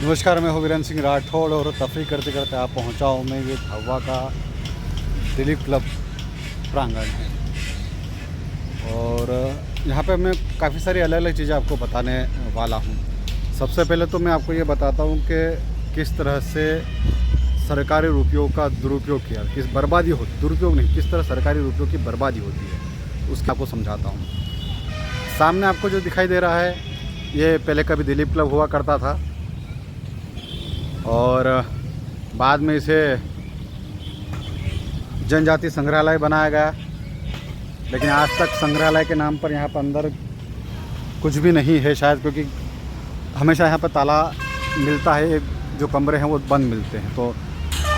नमस्कार, मैं हूँ वीरेंद्र सिंह राठौड़ और तफरी करते करते आप पहुँचा हूँ मैं ये हवा का दिलीप क्लब प्रांगण है। और यहाँ पे मैं काफ़ी सारी अलग अलग चीज़ें आपको बताने वाला हूँ। सबसे पहले तो मैं आपको ये बताता हूँ कि किस तरह से सरकारी रुपयों का दुरुपयोग किया, किस बर्बादी होती, दुरुपयोग नहीं, किस तरह सरकारी रुपयों की बर्बादी होती है उसकी आपको समझाता हूँ। सामने आपको जो दिखाई दे रहा है ये पहले कभी दिलीप क्लब हुआ करता था और बाद में इसे जनजाति संग्रहालय बनाया गया, लेकिन आज तक संग्रहालय के नाम पर यहाँ पर अंदर कुछ भी नहीं है शायद, क्योंकि हमेशा यहाँ पर ताला मिलता है, जो कमरे हैं वो बंद मिलते हैं। तो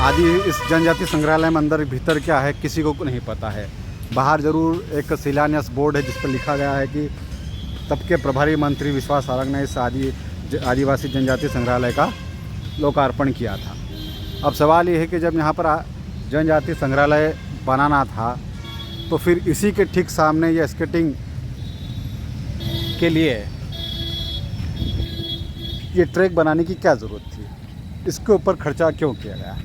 आदि इस जनजाति संग्रहालय में अंदर भीतर क्या है किसी को नहीं पता है। बाहर ज़रूर एक शिलान्यास बोर्ड है जिस पर लिखा गया है कि तब के प्रभारी मंत्री विश्वास सारंग ने इस आदिवासी जनजाति संग्रहालय का लोकार्पण किया था। अब सवाल ये है कि जब यहाँ पर जनजाति संग्रहालय बनाना था तो फिर इसी के ठीक सामने ये स्केटिंग के लिए ये ट्रैक बनाने की क्या ज़रूरत थी, इसके ऊपर खर्चा क्यों किया गया।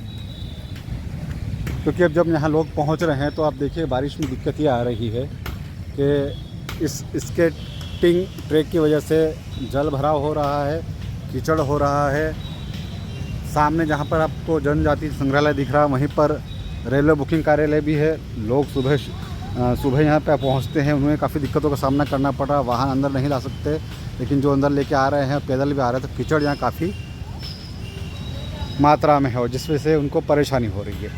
क्योंकि अब जब यहाँ लोग पहुँच रहे हैं तो आप देखिए बारिश में दिक्कत ये आ रही है कि इस स्केटिंग ट्रैक की वजह से जल भराव हो रहा है, कीचड़ हो रहा है। सामने जहाँ पर आपको जनजाति संग्रहालय दिख रहा है वहीं पर रेलवे बुकिंग कार्यालय भी है। लोग सुबह यहाँ पे पहुँचते हैं, उन्हें काफ़ी दिक्कतों का सामना करना पड़ रहा। वाहन अंदर नहीं ला सकते, लेकिन जो अंदर लेके आ रहे हैं पैदल भी आ रहे हैं, तो कीचड़ यहाँ काफ़ी मात्रा में है और जिस वजह से उनको परेशानी हो रही है।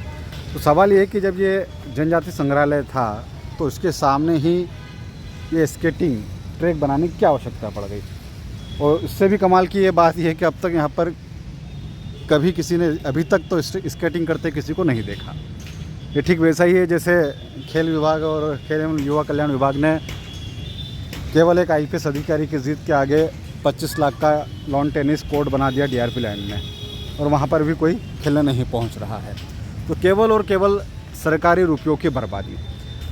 तो सवाल ये है कि जब ये जनजाति संग्रहालय था तो उसके सामने ही ये स्केटिंग ट्रैक बनाने की क्या आवश्यकता पड़ गई। और उससे भी कमाल की ये बात यह है कि अब तक यहाँ पर कभी किसी ने अभी तक तो स्केटिंग करते किसी को नहीं देखा। ये ठीक वैसा ही है जैसे खेल विभाग और खेल एवं युवा कल्याण विभाग ने केवल एक IPS अधिकारी की जिद के आगे 25 लाख का लॉन टेनिस कोर्ट बना दिया DRP लाइन में, और वहाँ पर भी कोई खेलने नहीं पहुँच रहा है। तो केवल और केवल सरकारी रुपयों की बर्बादी।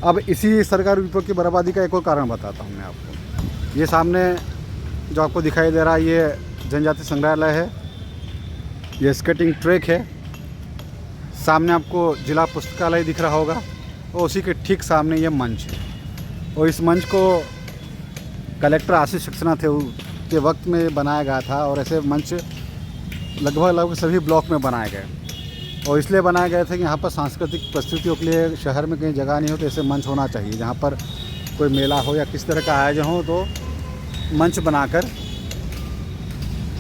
अब इसी सरकारी रुपयों की बर्बादी का एक और कारण बताता हूँ मैं आपको। ये सामने जो आपको दिखाई दे रहा है ये जनजाति संग्रहालय है, ये स्केटिंग ट्रैक है। सामने आपको जिला पुस्तकालय दिख रहा होगा और उसी के ठीक सामने ये मंच है। और इस मंच को कलेक्टर आशीष सक्सेना थे के वक्त में बनाया गया था, और ऐसे मंच लगभग सभी ब्लॉक में बनाए गए। और इसलिए बनाए गए थे कि यहाँ पर सांस्कृतिक प्रस्तुतियों के लिए शहर में कहीं जगह नहीं हो तो ऐसे मंच होना चाहिए। जहाँ पर कोई मेला हो या किस तरह का आयोजन हो तो मंच बनाकर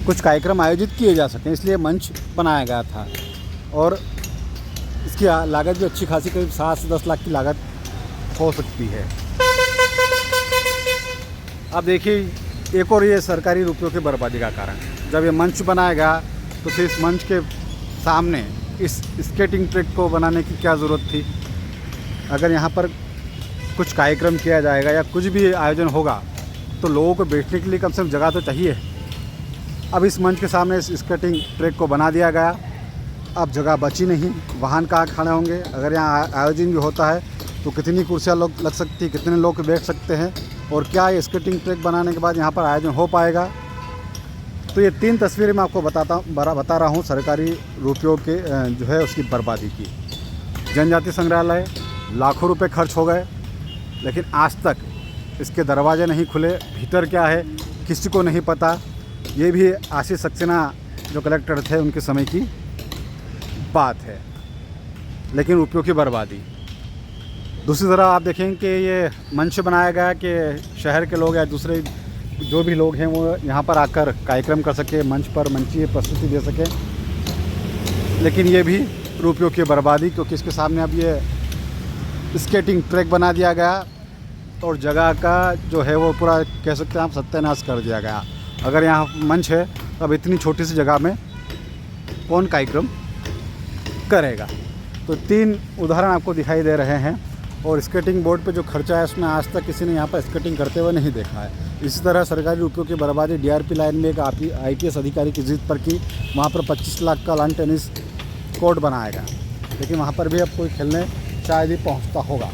कुछ कार्यक्रम आयोजित किए जा सकें, इसलिए मंच बनाया गया था। और इसकी लागत भी अच्छी खासी, करीब 7 से 10 लाख की लागत हो सकती है। अब देखिए एक और ये सरकारी रुपयों की बर्बादी का कारण, जब ये मंच बनाया गया तो फिर इस मंच के सामने इस स्केटिंग ट्रैक को बनाने की क्या ज़रूरत थी। अगर यहाँ पर कुछ कार्यक्रम किया जाएगा या कुछ भी आयोजन होगा तो लोगों को बैठने के लिए कम से कम जगह तो चाहिए। अब इस मंच के सामने इस स्केटिंग ट्रैक को बना दिया गया, अब जगह बची नहीं, वाहन कहाँ खड़े होंगे। अगर यहाँ आयोजन भी होता है तो कितनी कुर्सियाँ लोग लग सकती, कितने लोग बैठ सकते हैं, और क्या ये स्केटिंग ट्रैक बनाने के बाद यहाँ पर आयोजन हो पाएगा। तो ये 3 तस्वीरें मैं आपको बता रहा हूँ सरकारी रुपयों के जो है उसकी बर्बादी की। जनजाति संग्रहालय लाखों रुपए खर्च हो गए, लेकिन आज तक इसके दरवाजे नहीं खुले, भीतर क्या है किसी को नहीं पता। ये भी आशीष सक्सेना जो कलेक्टर थे उनके समय की बात है, लेकिन रुपयों की बर्बादी। दूसरी तरफ आप देखें कि ये मंच बनाया गया कि शहर के लोग या दूसरे जो भी लोग हैं वो यहाँ पर आकर कार्यक्रम कर सके, मंच पर मंचीय प्रस्तुति दे सके, लेकिन ये भी रुपयों की बर्बादी, क्योंकि इसके सामने अब ये स्केटिंग ट्रैक बना दिया गया और जगह का जो है वो पूरा कह सकते हैं आप सत्यानाश कर दिया गया। अगर यहाँ मंच है तो अब इतनी छोटी सी जगह में कौन कार्यक्रम करेगा। तो 3 उदाहरण आपको दिखाई दे रहे हैं, और स्केटिंग बोर्ड पे जो खर्चा है उसमें आज तक किसी ने यहाँ पर स्केटिंग करते हुए नहीं देखा है। इसी तरह सरकारी रुपयों की बर्बादी DRP लाइन में एक IPS अधिकारी की जिद पर की, वहाँ पर 25 लाख का लॉन टेनिस कोर्ट बनाया गया, लेकिन वहाँ पर भी अब कोई खेलने शायद ही पहुँचता होगा।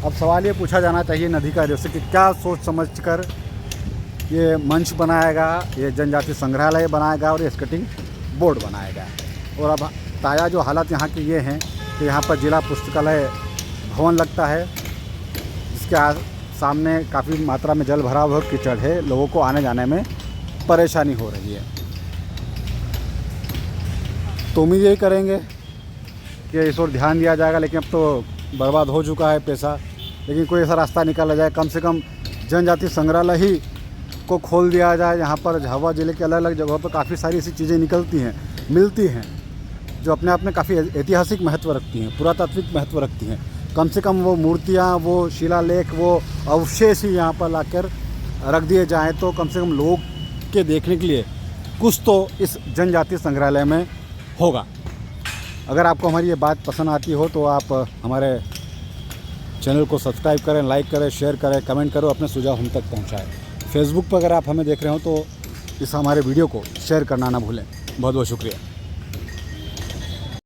अब सवाल ये पूछा जाना चाहिए इन अधिकारियों से कि क्या सोच समझ कर ये मंच बनाएगा, ये जनजाति संग्रहालय बनाएगा और ये स्केटिंग बोर्ड बनाएगा। और अब ताज़ा जो हालात यहाँ के ये हैं कि यहाँ पर जिला पुस्तकालय भवन लगता है, जिसके सामने काफ़ी मात्रा में जल भराव और कीचड़ है, लोगों को आने जाने में परेशानी हो रही है। तो उम्मीद यही करेंगे कि इस ओर ध्यान दिया जाएगा, लेकिन अब तो बर्बाद हो चुका है पैसा। लेकिन कोई ऐसा रास्ता निकाला जाए, कम से कम जनजाति संग्रहालय ही को खोल दिया जाए। यहाँ पर झाबुआ ज़िले के अलग अलग जगहों पर काफ़ी सारी ऐसी चीज़ें मिलती हैं जो अपने आप में काफ़ी ऐतिहासिक महत्व रखती हैं, पुरातात्विक महत्व रखती हैं। कम से कम वो मूर्तियाँ, वो शिलालेख, वो अवशेष ही यहाँ पर लाकर रख दिए जाएँ तो कम से कम लोग के देखने के लिए कुछ तो इस जनजाति संग्रहालय में होगा। अगर आपको हमारी ये बात पसंद आती हो तो आप हमारे चैनल को सब्सक्राइब करें, लाइक करें, शेयर करें, कमेंट करो, अपने सुझाव हम तक पहुंचाएं। फेसबुक पर अगर आप हमें देख रहे हो तो इस हमारे वीडियो को शेयर करना ना भूलें। बहुत बहुत शुक्रिया।